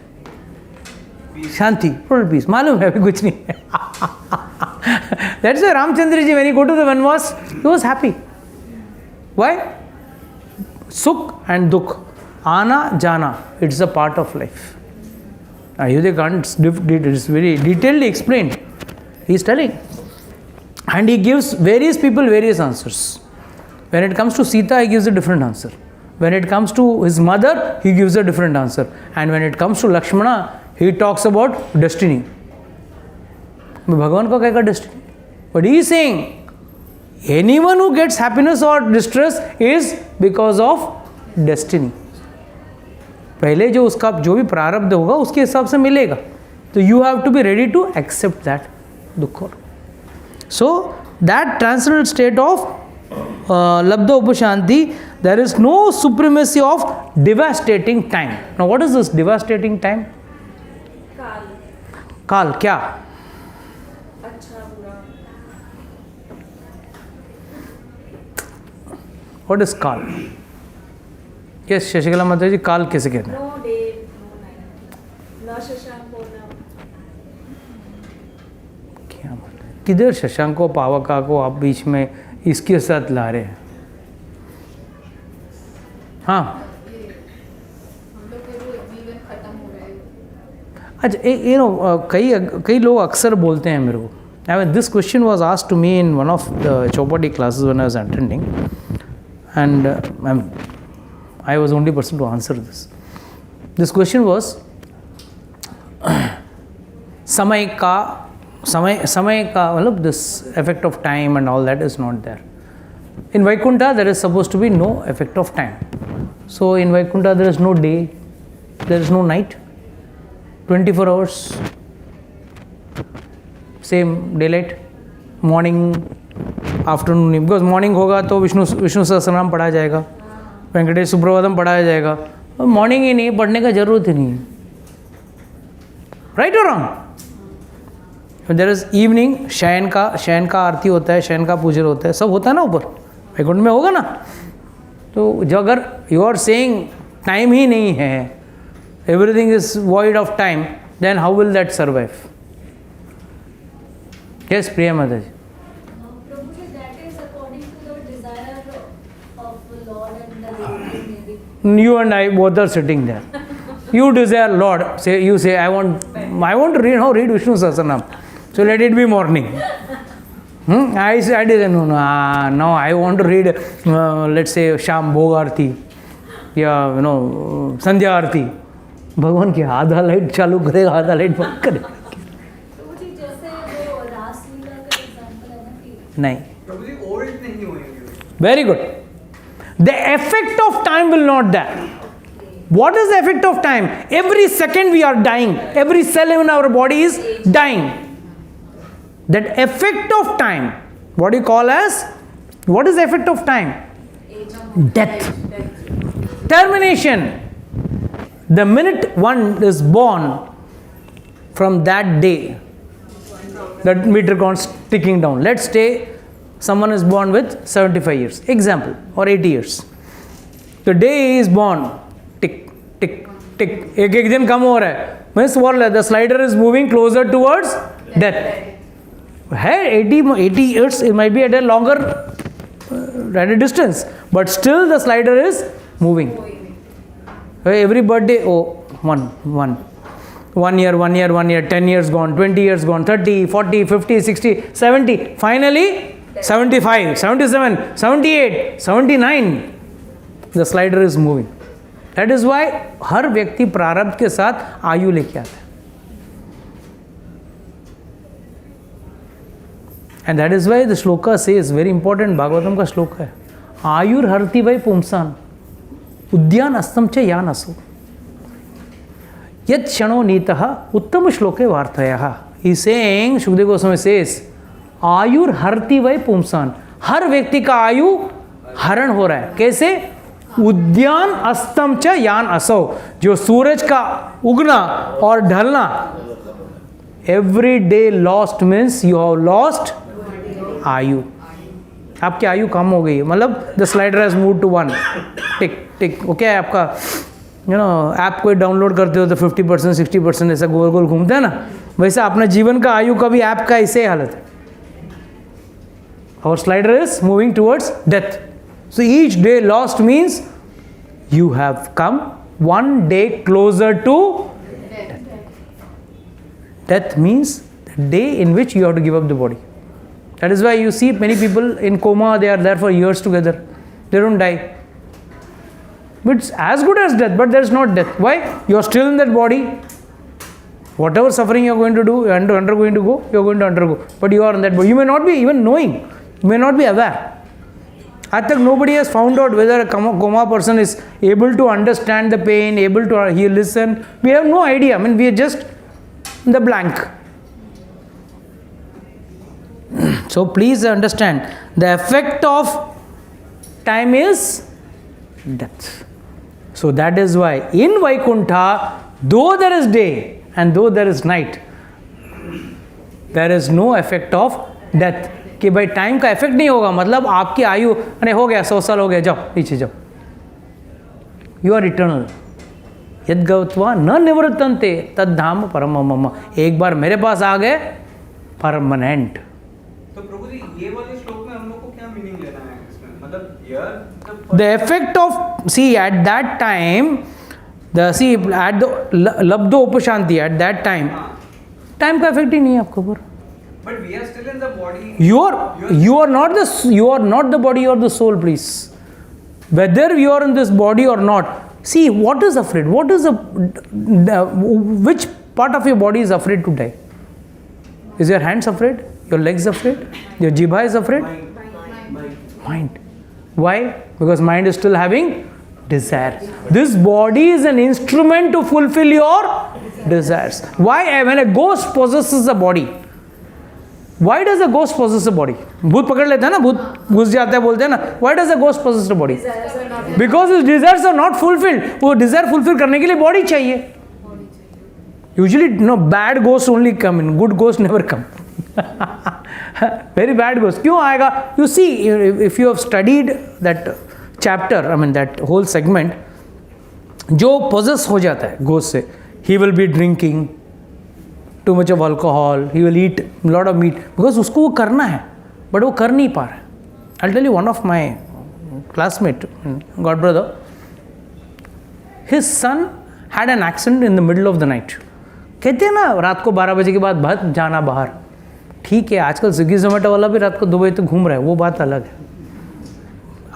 shanti, total peace. मालूम है अभी कुछ नहीं है. That's why Ramchandra ji, when he go to the Vanvas, he was happy. Why? Sukh and dukh, आना जाना, it's a part of life. Ayodhya can't, it is very detailedly explained. He is telling, and he gives various people various answers. When it comes to Sita, he gives a different answer. When it comes to his mother, he gives a different answer. And when it comes to Lakshmana, he talks about destiny. Bhagavan ko kya destiny? But he is saying, anyone who gets happiness or distress is because of destiny. पहले जो उसका जो भी प्रारब्ध होगा उसके हिसाब से मिलेगा, तो you have to be ready to accept that दुख. So that transcendent state of लब्ध उपशांति, there is no supremacy of devastating time. Now what is this devastating time? काल. काल क्या? अच्छा बुरा. What is Kal? Yes, Shashikala Mataji, Kal किसे कहते हैं? No day, no night. No Shashanko, no. क्या मतलब? किधर शशांको पावका को आप बीच में इसके साथ ला रहे हैं? हाँ, हम लोग के जो जीवन खत्म हो रहा है. अच्छा, कई लोग अक्सर बोलते हैं मेरे को. I mean, this question was asked to me in one of the Chopati classes when I was attending, and I was the only person to answer this. This question was, समय का मतलब this effect of time and all that is not there. In Vaikuntha, there is supposed to be no effect of time. So in Vaikuntha, there is no day, there is no night, 24 hours. Same daylight, morning afternoon, because morning होगा तो विष्णु सहस्रनाम पढ़ा जाएगा, वेंकटेश सुप्रभातम पढ़ाया जाएगा. Morning ही नहीं पढ़ने का जरूरत ही नहीं है. राइट और रॉन्ग? देयर इज इवनिंग, शयन का आरती होता है, शयन का पूजन होता है, सब होता है ना ऊपर, वैकुंठ में होगा ना. तो जो अगर यू आर सेइंग टाइम ही नहीं है, everything is void of time, then how will that survive? Yes, Priya Mataji. Prabhuji, that is according to the desire of the Lord and the devotee maybe. You and I both are sitting there. You desire Lord. You say, I want to read Vishnu Sahasranam. So let it be morning. I said, no, I want to read, let's say, Sham Bhog Aarti, या Sandhya Aarti. भगवान की आधा light चालू करेगा, आधा light बंद करेगा. नहीं. प्रभु जी ओल्ड नहीं होएंगे. Very good. The effect of time will not there. What is the effect of time? Every second we are dying. Every cell in our body is dying. That effect of time, what you call as, what is the effect of time? Death. Termination. The minute one is born, from that day, that meter counts ticking down. Let's say someone is born with 75 years, example, or 80 years. The day he is born, tick, tick, tick. एक दिन कम हो रहा है. Means what? The slider is moving closer towards death. है 80 years, it might be at a longer at a distance, but still the slider is moving. Every birthday, one year, 10 years gone, 20 years gone, 30, 40, 50, 60, 70, finally 75, 77, 78, 79, the slider is moving. That is why हर व्यक्ति प्रारब्ध के साथ आयु लेके आता है. And that is why the shloka says, very important, Bhagavatam का श्लोक है, आयुर हरति वै पुंसान उद्यान अस्तम च यान असो यत् क्षणो नीतः उत्तम श्लोके वार्तयः. He is saying, Shukdev Goswami says, आयुर हरति वै पुंसान, हर व्यक्ति का आयु हरण हो रहा है. कैसे? उद्यान अस्तम च यान असो, जो सूरज का उगना और ढलना. Every day lost means you have lost आयु. आपकी आयु कम हो गई है, मतलब the slider has move to 1 tick tick. Okay, आपका ऐप कोई डाउनलोड करते हो तो 50%, 60% ऐसा गोल गोल घूमता है ना, वैसे अपना जीवन का आयु का भी ऐप का ऐसे हालत है. Our slider is moving towards death. So each day lost means you have come one day closer to death. Death means the day in which you have to give up the body. That is why you see many people in coma, they are there for years together. They don't die. But it's as good as death, but there is not death. Why? You are still in that body. Whatever suffering you are going to do, you are undergoing to go, you are going to undergo. But you are in that body. You may not be even knowing. You may not be aware. At tak nobody has found out whether a coma person is able to understand the pain, able to listen. We have no idea. I mean, we are just in the blank. So please understand, the effect of time is death. So that is why in Vaikuntha, though there is day and though there is night, there is no effect of death. कि भाई time का effect नहीं होगा, मतलब आपकी आयु अरे हो गया 100 साल हो गया, जाओ नीचे जाओ. You are eternal. यद गत्वा न निवर्तन्ते तद धाम परम मम. एक बार मेरे पास आ गए, परमानेंट. तो प्रभु जी ये वाले श्लोक में हम लोग को क्या मीनिंग लेना है इसमें, मतलब यार The effect of, see at that time, at the labdo upashanti, at that time, time का effect ही नहीं है आपके ऊपर. but we are still in the body. You are not the body, you are the soul, please. Whether you are in this body or not, see what is afraid, which part of your body is afraid to die? Is your hands afraid? Your legs afraid? Your jibha is afraid? Mind. Why? Because mind is still having desire. This body is an instrument to fulfill your desires. Why? When a ghost possesses a body, why does a ghost possess a body? भूत पकड़ लेता है ना, भूत घुस जाता है, बोलते हैं ना. Why does a ghost possess a body? Because his desires are not fulfilled. वो desire fulfill करने के लिए body चाहिए. Usually, no, bad ghosts only come in. Good ghosts never come. Very bad ghost. क्यों आएगा? You see, if you have studied that chapter, I mean that whole segment, जो possess हो जाता है ghost से, he will be drinking too much of alcohol, he will eat a lot of meat, because उसको वो करना है, but वो कर नहीं पा रहा है. I'll tell you one of my classmate, god brother, his son had an accident in the middle of the night. कहते हैं ना रात को 12 बजे के बाद भाग जाना बाहर. ठीक है, आजकल स्विगी जोमेटो वाला भी रात को 2 बजे तक घूम रहा है, वो बात अलग है.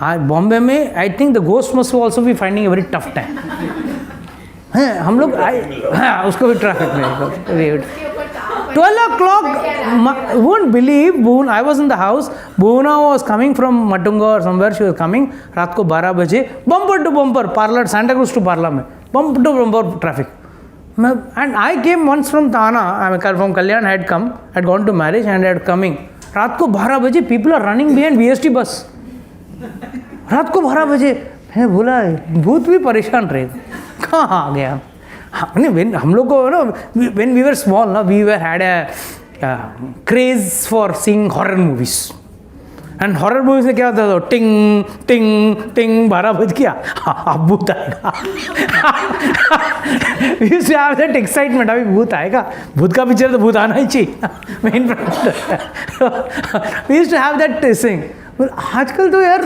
आज बॉम्बे में I think the ghost must also be finding a very tough time. हम लोग उसको भी ट्रैफिक में 12 o'clock, won't believe, I was in the house, Bhuvana was coming from Matunga or somewhere, she was coming, रात को 12 बजे, bumper to bumper, Parla, Santa Cruz to Parla में, bumper to bumper traffic. And I came once from Thana, I mean from Kalyan, had come, had gone to marriage and had coming. रात को 12 बजे, people are running behind VST bus. रात को 12 बजे, मैंने बोला भूत भी परेशान रहेगा, कहाँ आ गया. हम लोग को ना, when we were small, ना, we were had a craze for seeing horror movies. And horror movies में क्या होता था, टिंग टिंग टिंग 12 बज गया, अब भूत आएगा. We used to have that excitement, अभी भूत आएगा, भूत का पिक्चर तो भूत आना ही चाहिए. Main we used to have that thing. आजकल तो यार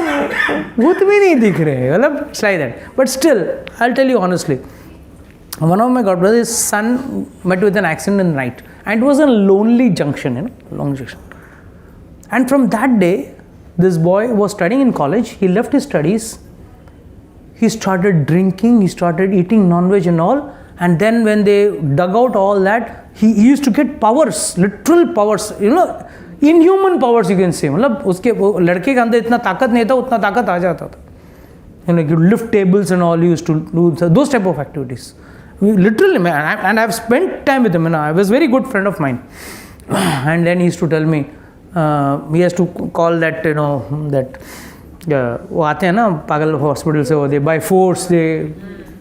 भूत भी नहीं दिख रहे, मतलब it's like that. But still, I'll tell you honestly, one of my god brothers, his son met with an accident in the night, and it was a lonely junction, long junction. And from that day, this boy was studying in college. He left his studies. He started drinking. He started eating non-veg and all. And then when they dug out all that, he used to get powers, literal powers. Inhuman powers, you can say. मतलब उसके लड़के के अंदर इतना ताकत नहीं था, उतना ताकत आ जाता था. You lift tables and all. He used to do those type of activities. Literally, and I've spent time with him. I was a very good friend of mine. And then he used to tell me, he has to call that, that वो आते हैं ना पागल hospital से, वो दे by force they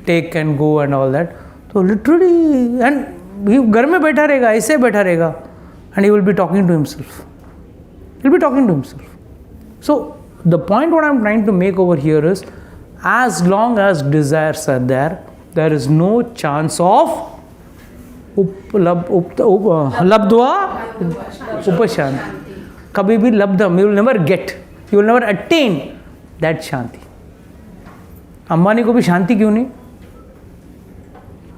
take and go and all that. So literally, and घर में बैठा रहेगा, ऐसे बैठा रहेगा, and he will be talking to himself. He'll be talking to himself. So the point what I'm trying to make over here is, as long as desires are there, there is no chance of labdva upashanti. कभी भी लब्धम, you will never get, you will never attain that shanti. Ambani को भी शांति क्यों नहीं?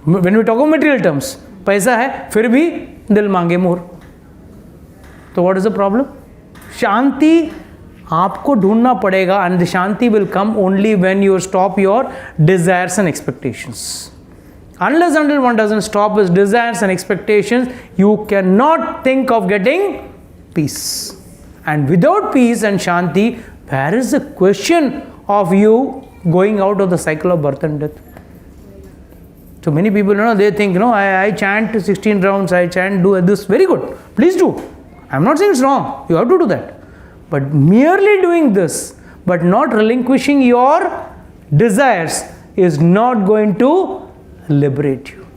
When we talk of material terms, पैसा है फिर भी दिल मांगे मोर. तो what is the problem? शांति आपको ढूंढना पड़ेगा, and the shanti will come only when you stop your desires and expectations. Unless until one doesn't stop his desires and expectations, you cannot think of getting peace. And without peace and shanti, where is the question of you going out of the cycle of birth and death? So many people, they think, I chant 16 rounds, I chant, do this, very good. Please do. I'm not saying it's wrong. You have to do that. But merely doing this, but not relinquishing your desires, is not going to liberate you.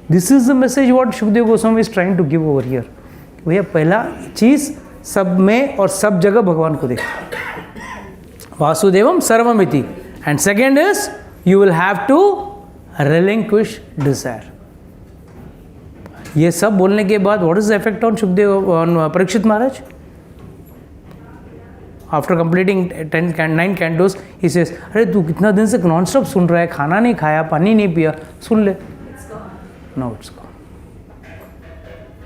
This is the message what Shukdev Goswami is trying to give over here. भैया पहला चीज़ सब में और सब जगह भगवान को देखो, वासुदेवम सर्वमिति. And second is you will have to relinquish desire. ये सब बोलने के बाद what is the effect on Sukhdev, on Parikshit Maharaj? After completing 9 cantos he says, अरे तू कितना दिन से नॉन स्टॉप सुन रहा है, खाना नहीं खाया, पानी नहीं पिया, सुन ले. No, it's gone.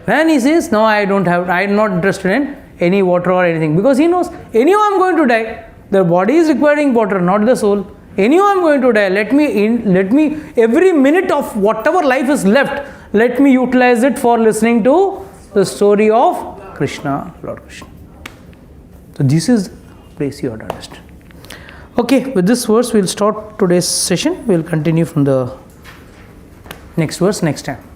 Then he says, no, I am not interested in any water or anything, because he knows anyhow I am going to die. The body is requiring water, not the soul. Anyhow I am going to die. Let me every minute of whatever life is left, let me utilize it for listening to the story of Krishna, Lord Krishna. So this is the place you have to understand. Okay, with this verse we will start today's session. We will continue from the next verse next time.